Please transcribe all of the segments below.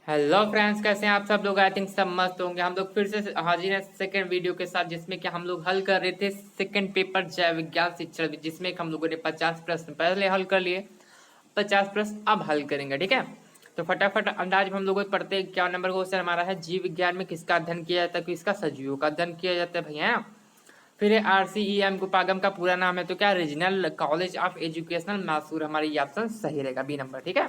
Hello friends, कैसे हैं आप सब लोग। आई थिंक सब मस्त होंगे। हम लोग फिर से हाजिर हैं सेकंड वीडियो के साथ, जिसमें कि हम लोग हल कर रहे थे सेकंड पेपर जैव विज्ञान शिक्षण, जिसमें कि हम लोगों ने 50 प्रश्न पहले हल कर लिए, 50 प्रश्न अब हल करेंगे। ठीक है, तो फटाफट अंदाज में हम लोग पढ़ते हैं। क्या नंबर क्वेश्चन हमारा है, जीव विज्ञान में किसका अध्ययन किया जाता है? तो इसका सजीवों का अध्ययन किया जाता है भैया। फिर RCEM उपागम का पूरा नाम है, तो क्या regional college of educational Mysore. हमारी ये ऑप्शन सही रहेगा, बी नंबर। ठीक है,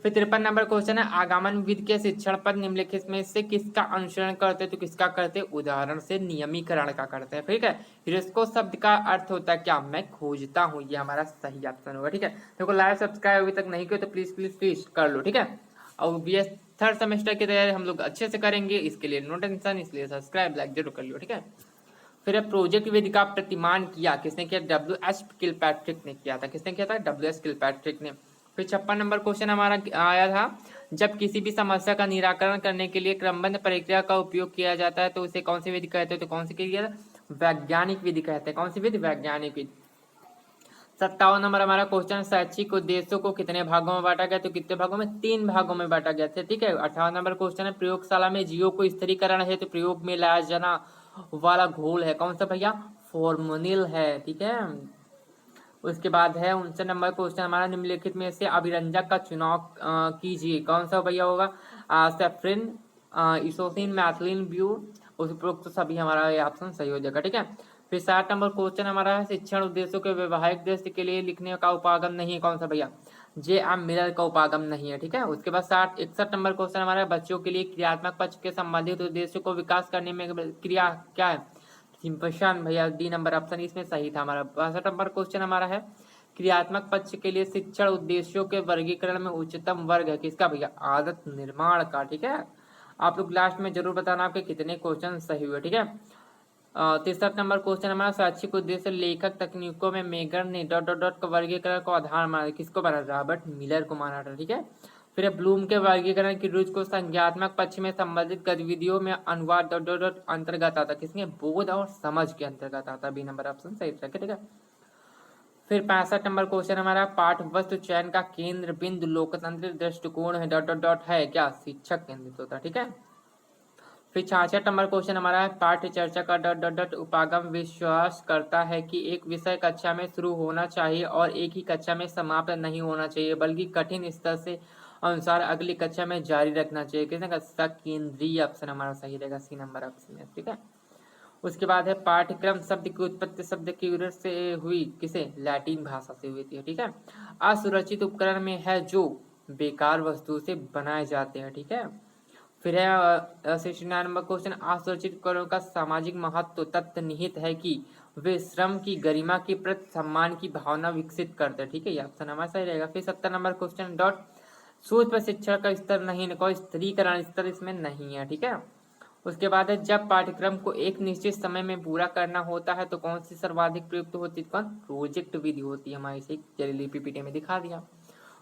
फिर 53 नंबर क्वेश्चन है, आगमन विधि के शिक्षण पर निम्नलिखित में से किसका अनुसरण करते? तो किसका करते? उदाहरण से नियमीकरण का करते हैं। ठीक है, यूनेस्को शब्द का अर्थ होता है क्या? मैं खोजता हूँ। ये हमारा सही ऑप्शन होगा। ठीक है, देखो लाइव सब्सक्राइब अभी तक नहीं किया तो प्लीज प्लीज प्लीज कर लो। ठीक है, और BS थर्ड सेमेस्टर की तैयारी हम लोग अच्छे से करेंगे, इसके लिए नो टेंशन, इसलिए सब्सक्राइब लाइक जरूर कर लियो। ठीक है, फिर प्रोजेक्ट विधि का प्रतिमान किया किसने किया? WS किलपैट्रिक ने किया था। किसने किया था? WS किलपैट्रिक ने। फिर 56 नंबर क्वेश्चन हमारा आया था, जब किसी भी समस्या का निराकरण करने के लिए क्रमबद्ध प्रक्रिया का उपयोग किया जाता है तो उसे कौन सी विधि कहते हैं? तो कौन सी किया? वैज्ञानिक विधि कहते हैं। कौन सी विधि? वैज्ञानिक विधि। 57 नंबर हमारा क्वेश्चन, शैक्षिक उद्देश्यों को कितने भागों में बांटा गया? तो कितने भागों में? 3 भागों में बांटा गया था। ठीक है, 58 नंबर क्वेश्चन है, प्रयोगशाला में जीवों को स्थिरीकरण है तो प्रयोग में लाया जाना वाला घोल है कौन सा भैया? फॉर्मोनिल है। ठीक है, उसके बाद है 59 नंबर क्वेश्चन हमारा, निम्नलिखित में से अभिरंजक का चुनाव कीजिए कौन सा भैया होगा? सेफ्रिन, इसोसिन, मैथिलीन, ब्यू। उपरोक्त तो सभी हमारा ये ऑप्शन सही हो जाएगा। ठीक है, फिर 60 नंबर क्वेश्चन हमारा है, शिक्षण उद्देश्यों के वैवाहिक उद्देश्य के लिए लिखने का उपागम नहीं है कौन सा भैया? JM मिलर का उपागम नहीं है। ठीक है, उसके बाद 61 नंबर क्वेश्चन हमारा है, बच्चों के लिए क्रियात्मक पक्ष के संबंधित उद्देश्यों को विकास करने में क्रिया क्या है? सिंपशन भैया, डी नंबर ऑप्शन इसमें सही था हमारा। 62 नंबर क्वेश्चन हमारा है, क्रियात्मक पक्ष के लिए शिक्षण उद्देश्यों के वर्गीकरण में उच्चतम वर्ग है किसका भैया? आदत निर्माण का। ठीक है, आप लोग लास्ट में जरूर बताना आपके कितने क्वेश्चन सही हुए। ठीक है, 63 नंबर क्वेश्चन हमारा, शैक्षिक उद्देश्य लेखक तकनीकों में मेगर ने डॉट डॉट डॉट का वर्गीकरण को आधार माना, किसको माना? रॉबर्ट मिलर को माना था। ठीक है, फिर ब्लूम के वर्गीकरण की रुचि को संज्ञात्मक पक्ष में संबंधित गतिविधियों में अनुवाद डॉट डॉट डॉट अंतर्गत आता, किसके? बोध और समझ के अंतर्गत आता। बी नंबर ऑप्शन सही था। ठीक है, फिर 65 नंबर क्वेश्चन हमारा, पाठ वस्तु चयन का केंद्र बिंदु लोकतंत्र दृष्टिकोण है डॉट डॉट डॉट है क्या? शिक्षक केंद्रित होता। ठीक है, फिर 66 नंबर क्वेश्चन हमारा है, पाठ्य चर्चा का डॉट डॉट डॉट उपागम विश्वास करता है कि एक विषय कक्षा में शुरू होना चाहिए और एक ही कक्षा में समाप्त नहीं होना चाहिए, बल्कि कठिन स्तर से अनुसार अगली कक्षा में जारी रखना चाहिए। किसने कहा? केंद्रीय ऑप्शन हमारा सही रहेगा, सी नंबर ऑप्शन है। ठीक है, उसके बाद है, पाठ्यक्रम शब्द की उत्पत्ति शब्द की उदर से हुई, किसे? लैटिन भाषा से हुई थी। ठीक है, असुरक्षित उपकरण में है जो बेकार वस्तु से बनाए जाते हैं। ठीक है, फिर है 69 नंबर क्वेश्चन, असुरक्षित उपकरणों का सामाजिक महत्व तथ्य निहित है कि वे श्रम की गरिमा के प्रति सम्मान की भावना विकसित करते हैं। ठीक है, ये ऑप्शन हमारा सही रहेगा। फिर 70 नंबर क्वेश्चन, डॉट सूच पर शिक्षण का स्तर नहीं, कोई स्त्रीकरण स्तर इसमें नहीं है। ठीक है, उसके बाद है, जब पाठ्यक्रम को एक निश्चित समय में पूरा करना होता है तो कौन सी सर्वाधिक प्रयुक्त होती है? कौन? प्रोजेक्ट विधि होती है हमारी, से चलिए PPT में दिखा दिया।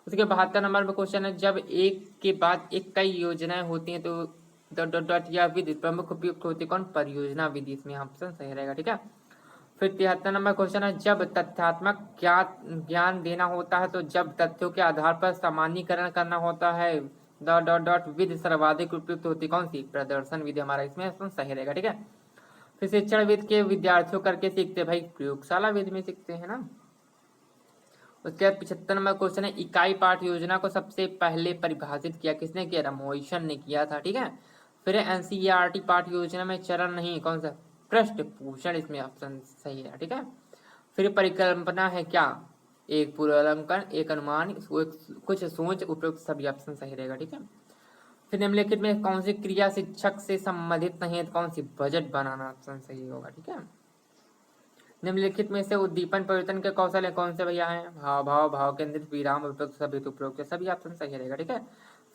उसके 72 नंबर में क्वेश्चन है, जब एक के बाद एक कई योजनाएं होती हैं तो डॉट डॉट डॉट या विधि प्रमुख उपयुक्त होती है कौन? परियोजना विधि, इसमें ऑप्शन सही रहेगा। ठीक है, फिर 73 नंबर क्वेश्चन है, जब तथ्यात्मक ज्ञान देना होता है तो जब तथ्यों के आधार पर सामान्यीकरण करना होता है डॉट डॉट डॉट विधि सर्वाधिक उपयुक्त होती कौन सी? प्रदर्शन विधि, हमारा इसमें ऑप्शन सही रहेगा। ठीक है, फिर शिक्षण विधि के विद्यार्थियों करके सीखते भाई, प्रयोगशाला विधि में सीखते हैं ना। उसके बाद 75 नंबर क्वेश्चन है, इकाई पाठ योजना को सबसे पहले परिभाषित किया किसने किया? रामोइसन ने किया था। ठीक है, फिर NCERT पाठ योजना में चरण नहीं, कौन सा? पृष्ठ पोषण, इसमें ऑप्शन सही है। ठीक है, फिर परिकल्पना है क्या? एक पूर्वावलोकन, एक अनुमान, कुछ सोच, उपयुक्त, सभी ऑप्शन सही रहेगा। ठीक है, फिर निम्नलिखित में कौन सी क्रिया शिक्षक से संबंधित नहीं है? कौन सी? बजट बनाना, ऑप्शन सही होगा। ठीक है, निम्नलिखित में से उद्दीपन परिवर्तन के कौशल है कौन से भैया हैं? भाव भाव भाव केंद्रित विराम उपयुक्त सभी उपयुक्त, सभी ऑप्शन सही रहेगा। ठीक है,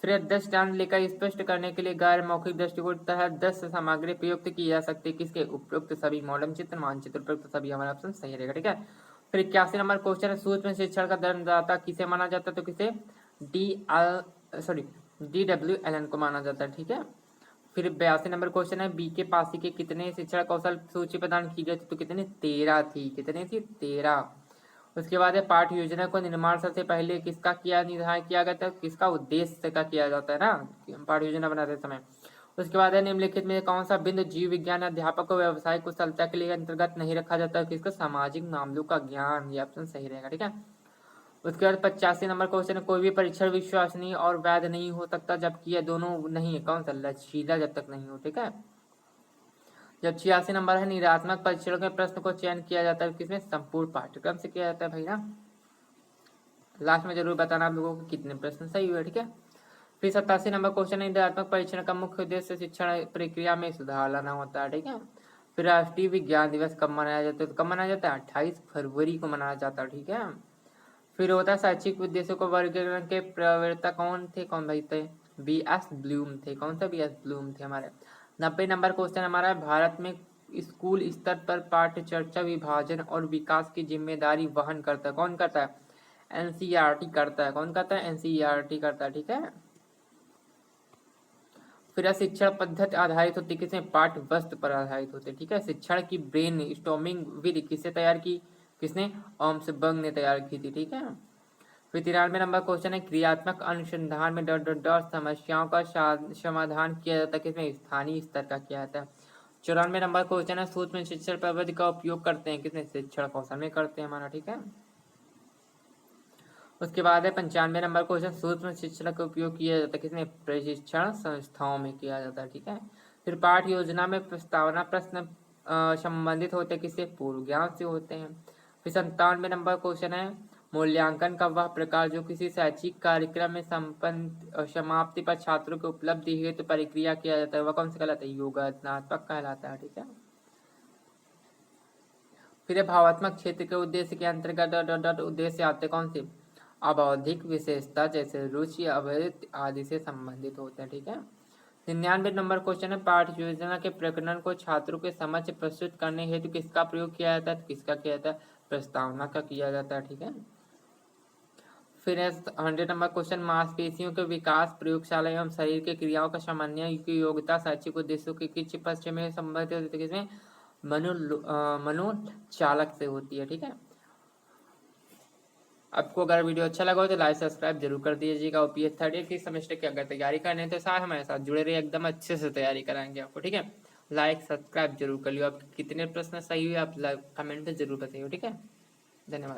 फिर 10 डांस लेकर स्पष्ट करने के लिए गैर मौखिक दृष्टिकोण तहत 10 सामग्री प्रयुक्त की जा सकती है किसके? उपयुक्त सभी, मॉडर्न चित्र, मानचित्र, उपयुक्त सभी, हमारा ऑप्शन सही रहेगा। ठीक है, फिर 81 नंबर क्वेश्चन है, सूक्ष्म शिक्षण का दंडदाता किसे माना जाता है? तो किसे? DW एलन को माना जाता है। ठीक है, फिर 82 नंबर क्वेश्चन है, BK पासी के कितने शिक्षण कौशल सूची प्रदान की गई थी? तो कितने? 13 थी। कितने थी? 13। उसके बाद है पाठ योजना को निर्माण सबसे पहले किसका किया निर्धारण किया गया था, किसका उद्देश्य का किया जाता है ना पाठ योजना बनाते समय। उसके बाद है निम्नलिखित में कौन सा बिंदु जीव विज्ञान अध्यापक को व्यवसायिक कुशलता के लिए अंतर्गत नहीं रखा जाता, किसका सामाजिक मामलों का ज्ञान, ये ऑप्शन सही रहेगा। ठीक है, उसके बाद 85 नंबर क्वेश्चन, कोई भी परीक्षण विश्वसनीय और वैध नहीं हो सकता जबकि ये दोनों नहीं है, कौन सा, लचीला जब तक नहीं हो। ठीक है, जब 86 नंबर है निरात्मक परीक्षण के प्रश्न को चयन किया जाता है किसमें, संपूर्ण पाठ्यक्रम से किया जाता है भैया। लास्ट में जरूर बताना आप लोगों को कितने प्रश्न सही हुए। ठीक है, फिर 87 नंबर क्वेश्चन है निरात्मक परीक्षण का मुख्य उद्देश्य शिक्षण प्रक्रिया में सुधार लाना होता है। ठीक है, फिर राष्ट्रीय विज्ञान दिवस कब मनाया जाता है, तो कब मनाया जाता है, 28 फरवरी को मनाया जाता है। ठीक है, फिर होता है शैक्षिक उद्देश्यों को वर्गीकरण के प्रवक्ता कौन थे, कौन भाई थे, B.S. ब्लूम थे। कौन सा B.S. ब्लूम थे हमारे। 90 नंबर क्वेश्चन हमारा है भारत में स्कूल स्तर पर पाठ्य चर्चा विभाजन और विकास की जिम्मेदारी वहन करता है, कौन करता है, NCERT करता है। कौन करता है, NCERT करता है। ठीक है, फिर शिक्षण पद्धति आधारित होती है किसमें, पाठ्य वस्तु पर आधारित होते। ठीक है, शिक्षण की ब्रेन स्टॉर्मिंग विधि किससे तैयार की, किसने, ओम्सबर्ग ने तैयार की थी। ठीक है, फिर 93 नंबर क्वेश्चन है क्रियात्मक अनुसंधान में डॉट समस्याओं का समाधान किया जाता है किसमें, स्थानीय स्तर का किया जाता है। 94 नंबर क्वेश्चन है सूक्ष्म शिक्षण पद्धति का उपयोग करते हैं किसमें, शिक्षण कौशल में करते हैं हमारा। ठीक है, उसके बाद है 95 नंबर क्वेश्चन सूक्ष्म शिक्षण का उपयोग किया जाता है किसमें, प्रशिक्षण संस्थाओं में किया जाता है। ठीक है, फिर पाठ योजना में प्रस्तावना प्रश्न संबंधित होते हैं किससे, पूर्व ज्ञान से होते हैं। फिर 97 नंबर क्वेश्चन है मूल्यांकन का वह प्रकार जो किसी शैक्षिक कार्यक्रम में संपन्न समाप्ति पर छात्रों की उपलब्धि हेतु प्रक्रिया किया जाता है, वह कौन सा कहलाता है, योगात्मक कहलाता है। ठीक है, फिर भावात्मक क्षेत्र के उद्देश्य के अंतर्गत उद्देश्य आते कौन से, अबौद्धिक विशेषता जैसे रुचि अवैध आदि से संबंधित होते हैं। ठीक है, 99 नंबर क्वेश्चन है पाठ योजना के प्रकरण को छात्रों के समक्ष प्रस्तुत करने हेतु किसका प्रयोग किया जाता है, किसका किया जाता है, प्रस्तावना का किया जाता है। ठीक है, फिर 100 नंबर क्वेश्चन मांसपेशियों के विकास प्रयोगशाला एवं शरीर के क्रियाओं का समन्वय की योग्यता शैक्षिक उद्देश्यों के किस पक्ष में संबंधित होती है, किसमें, मनोचालक से होती है। ठीक है, आपको अगर वीडियो अच्छा लगा हो तो लाइक सब्सक्राइब जरूर कर दीजिएगा। OPS थर्ड ईयर की सेमेस्टर की अगर तैयारी करने तो साथ हमारे साथ जुड़े रहिए, एकदम अच्छे से तैयारी कराएंगे आपको। ठीक है, लाइक सब्सक्राइब जरूर कर लियो। आप कितने प्रश्न सही हुए आप कमेंट में जरूर बताइए। ठीक है, धन्यवाद।